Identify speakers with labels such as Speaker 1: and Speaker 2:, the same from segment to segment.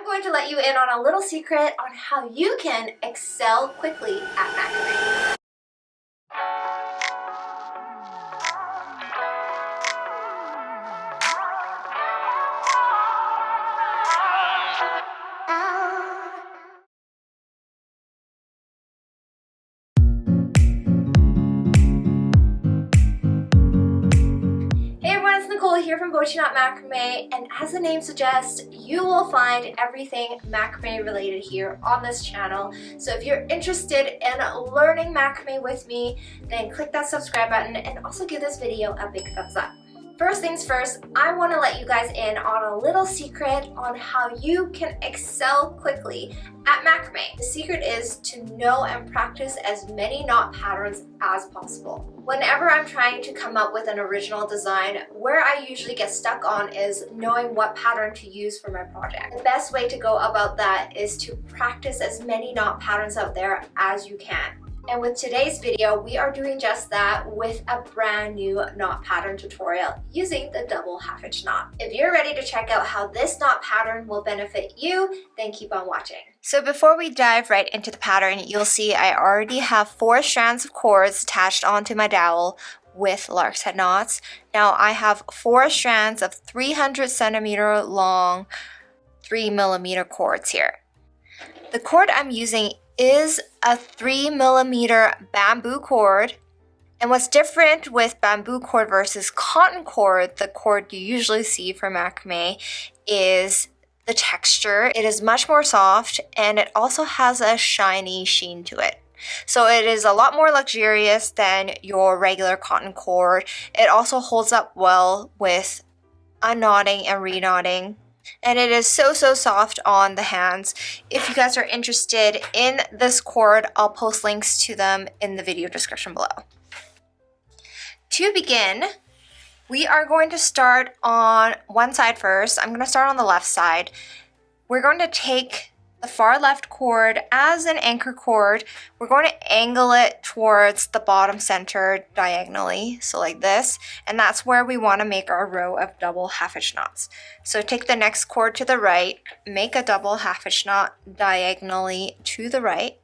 Speaker 1: I'm going to let you in on a little secret on how you can excel quickly at macrame. Here from Bochiknot Macrame, and as the name suggests, you will find everything macrame related here on this channel. So if you're interested in learning macrame with me, then click that subscribe button and also give this video a big thumbs up. First things first, I want to let you guys in on a little secret on how you can excel quickly at macrame. The secret is to know and practice as many knot patterns as possible. Whenever I'm trying to come up with an original design, where I usually get stuck on is knowing what pattern to use for my project. The best way to go about that is to practice as many knot patterns out there as you can. And with today's video, we are doing just that with a brand new knot pattern tutorial using the double half hitch knot. If you're ready to check out how this knot pattern will benefit you, then keep on watching. So before we dive right into the pattern, you'll see I already have 4 strands of cords attached onto my dowel with lark's head knots. Now I have 4 strands of 300 centimeter long 3mm cords here. The cord I'm using is a 3mm bamboo cord. And what's different with bamboo cord versus cotton cord, the cord you usually see for macrame, is the texture. It is much more soft and it also has a shiny sheen to it. So it is a lot more luxurious than your regular cotton cord. It also holds up well with unknotting and reknotting. And it is so soft on the hands. If you guys are interested in this cord, I'll post links to them in the video description below. To begin, we are going to start on one side first. I'm going to start on the left side. We're going to take the far left cord as an anchor cord. We're going to angle it towards the bottom center diagonally, so like this, and that's where we want to make our row of double half hitch knots. So take the next cord to the right, make a double half hitch knot diagonally to the right.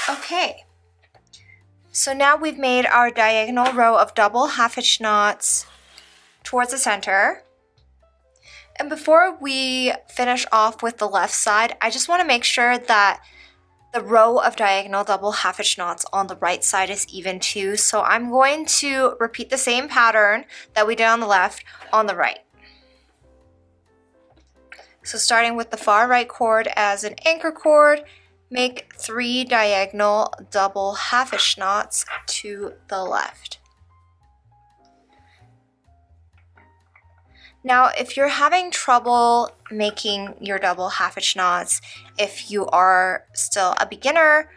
Speaker 1: Okay, so now we've made our diagonal row of double half hitch knots towards the center. And before we finish off with the left side, I just want to make sure that the row of diagonal double half hitch knots on the right side is even too. So I'm going to repeat the same pattern that we did on the left on the right. So starting with the far right cord as an anchor cord, make 3 diagonal double half hitch knots to the left. Now, if you're having trouble making your double half hitch knots, if you are still a beginner,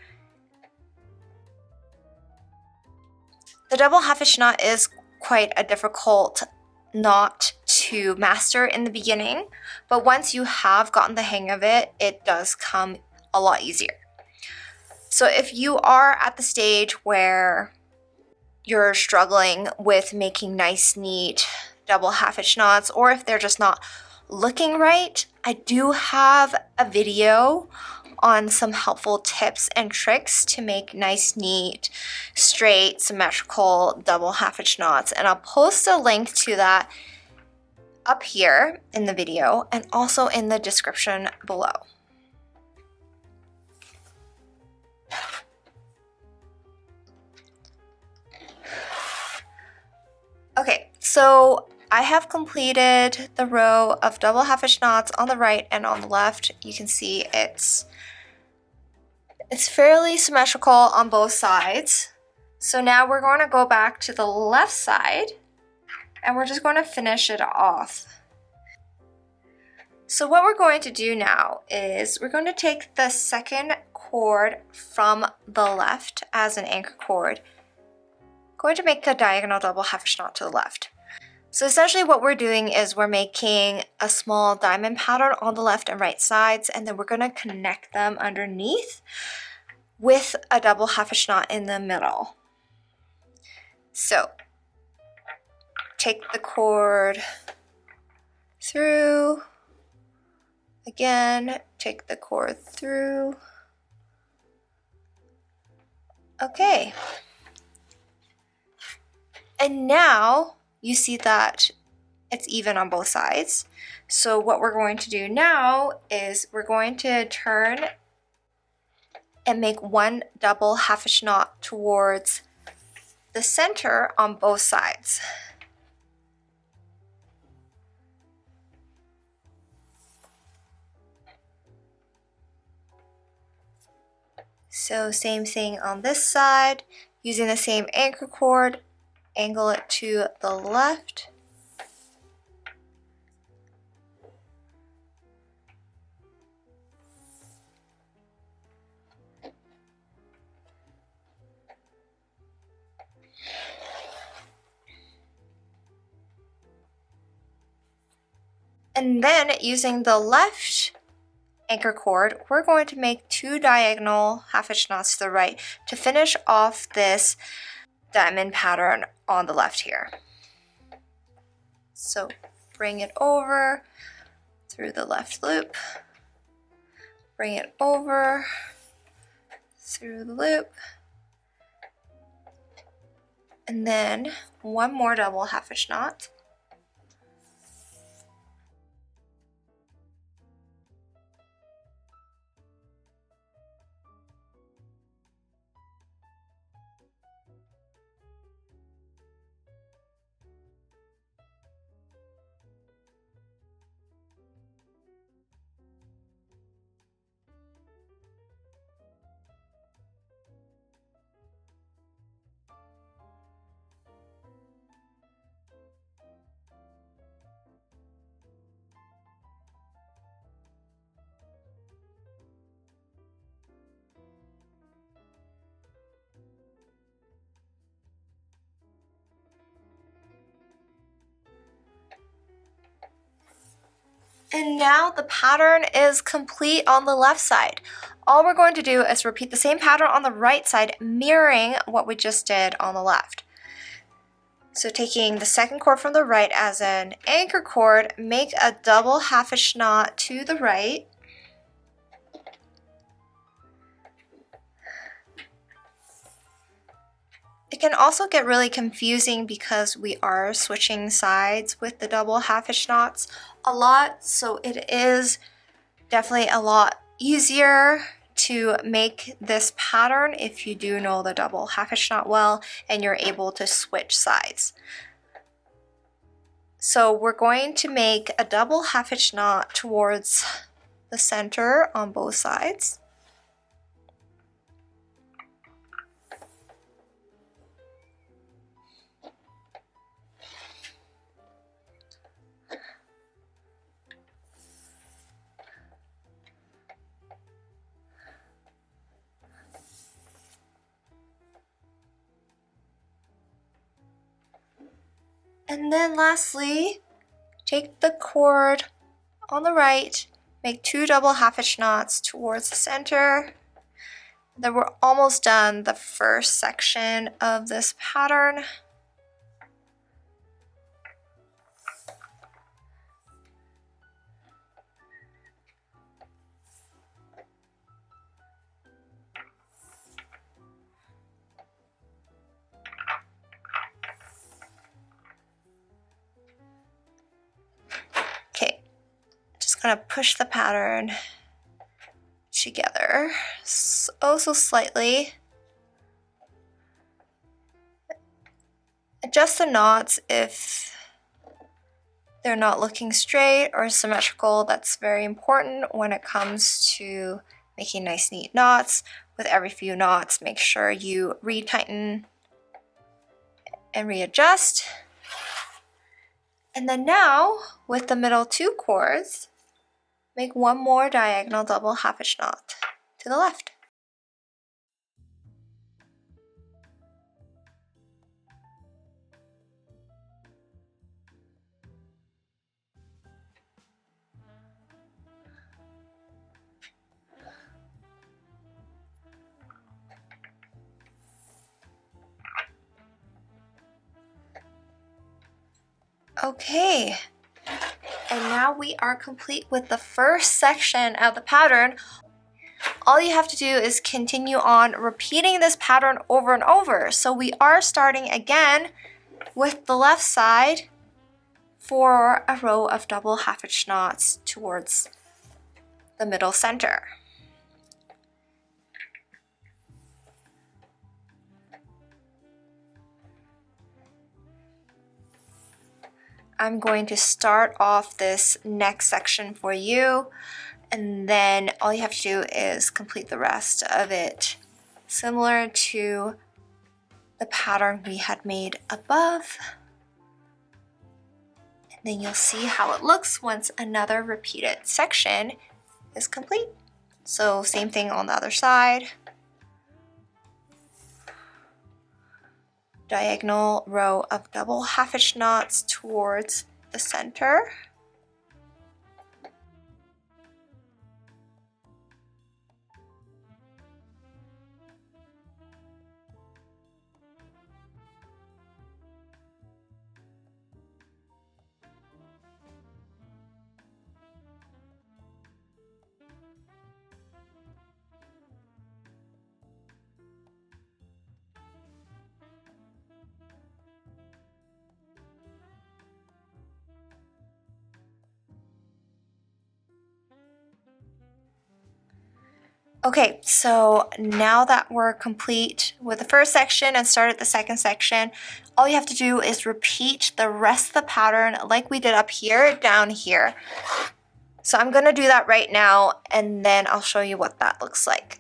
Speaker 1: the double half hitch knot is quite a difficult knot to master in the beginning, but once you have gotten the hang of it, it does come a lot easier. So if you are at the stage where you're struggling with making nice, neat double half hitch knots, or if they're just not looking right, I do have a video on some helpful tips and tricks to make nice, neat, straight, symmetrical double half hitch knots, and I'll post a link to that up here in the video and also in the description below. Okay, so I have completed the row of double half hitch knots on the right and on the left. You can see it's fairly symmetrical on both sides. So now we're going to go back to the left side and we're just going to finish it off. So what we're going to do now is we're going to take the second cord from the left as an anchor cord, going to make a diagonal double half hitch knot to the left. So essentially what we're doing is we're making a small diamond pattern on the left and right sides, and then we're going to connect them underneath with a double half hitch knot in the middle. So take the cord through, again, take the cord through. Okay. And now you see that it's even on both sides. So what we're going to do now is we're going to turn and make one double half hitch knot towards the center on both sides. So same thing on this side, using the same anchor cord, angle it to the left. And then using the left anchor cord, we're going to make 2 diagonal half hitch knots to the right to finish off this diamond pattern on the left here. So bring it over through the left loop, bring it over through the loop, and then one more double half hitch knot. And now the pattern is complete on the left side. All we're going to do is repeat the same pattern on the right side, mirroring what we just did on the left. So taking the second cord from the right as an anchor cord, make a double half hitch knot to the right. It can also get really confusing because we are switching sides with the double half hitch knots a lot, so it is definitely a lot easier to make this pattern if you do know the double half hitch knot well and you're able to switch sides. So we're going to make a double half hitch knot towards the center on both sides. And then lastly, take the cord on the right, make 2 double half hitch knots towards the center. Then we're almost done the first section of this pattern. Gonna push the pattern together so slightly. Adjust the knots if they're not looking straight or symmetrical. That's very important when it comes to making nice neat knots. With every few knots, make sure you retighten and readjust. And then now, with the middle 2 cords, make one more diagonal double half hitch knot to the left. Okay, and now we are complete with the first section of the pattern. All you have to do is continue on repeating this pattern over and over. So we are starting again with the left side for a row of double half hitch knots towards the middle center. I'm going to start off this next section for you, and then all you have to do is complete the rest of it, similar to the pattern we had made above. And then you'll see how it looks once another repeated section is complete. So same thing on the other side. Diagonal row of double half hitch knots towards the center. Okay, so now that we're complete with the first section and started the second section, all you have to do is repeat the rest of the pattern like we did up here, down here. So I'm gonna do that right now, and then I'll show you what that looks like.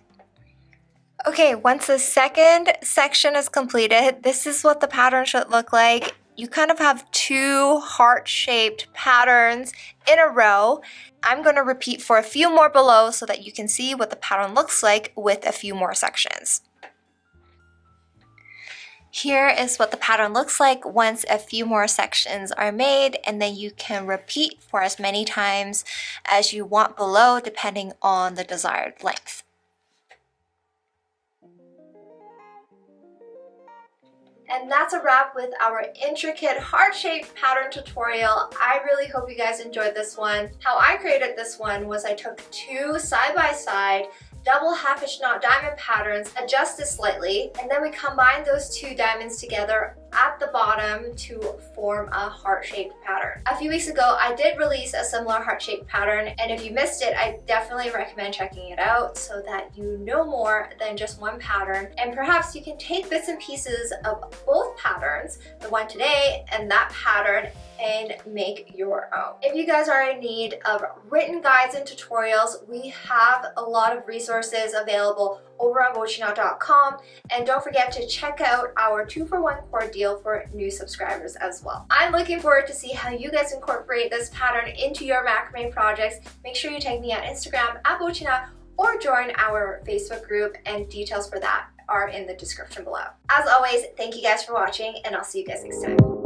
Speaker 1: Okay, once the second section is completed, this is what the pattern should look like. You kind of have 2 heart-shaped patterns in a row. I'm going to repeat for a few more below so that you can see what the pattern looks like with a few more sections. Here is what the pattern looks like once a few more sections are made, and then you can repeat for as many times as you want below depending on the desired length. And that's a wrap with our intricate heart-shaped pattern tutorial. I really hope you guys enjoyed this one. How I created this one was I took 2 side-by-side double half hitch knot diamond patterns, adjusted slightly, and then we combined those 2 diamonds together at the bottom to form a heart-shaped pattern. A few weeks ago, I did release a similar heart-shaped pattern, and if you missed it, I definitely recommend checking it out so that you know more than just one pattern, and perhaps you can take bits and pieces of both patterns, the one today and that pattern, and make your own. If you guys are in need of written guides and tutorials, we have a lot of resources available over on Bochiknot.com, and don't forget to check out our 2-for-1 cord deal for new subscribers as well. I'm looking forward to see how you guys incorporate this pattern into your macrame projects. Make sure you tag me on Instagram at Bochiknot or join our Facebook group, and details for that are in the description below. As always, thank you guys for watching, and I'll see you guys next time.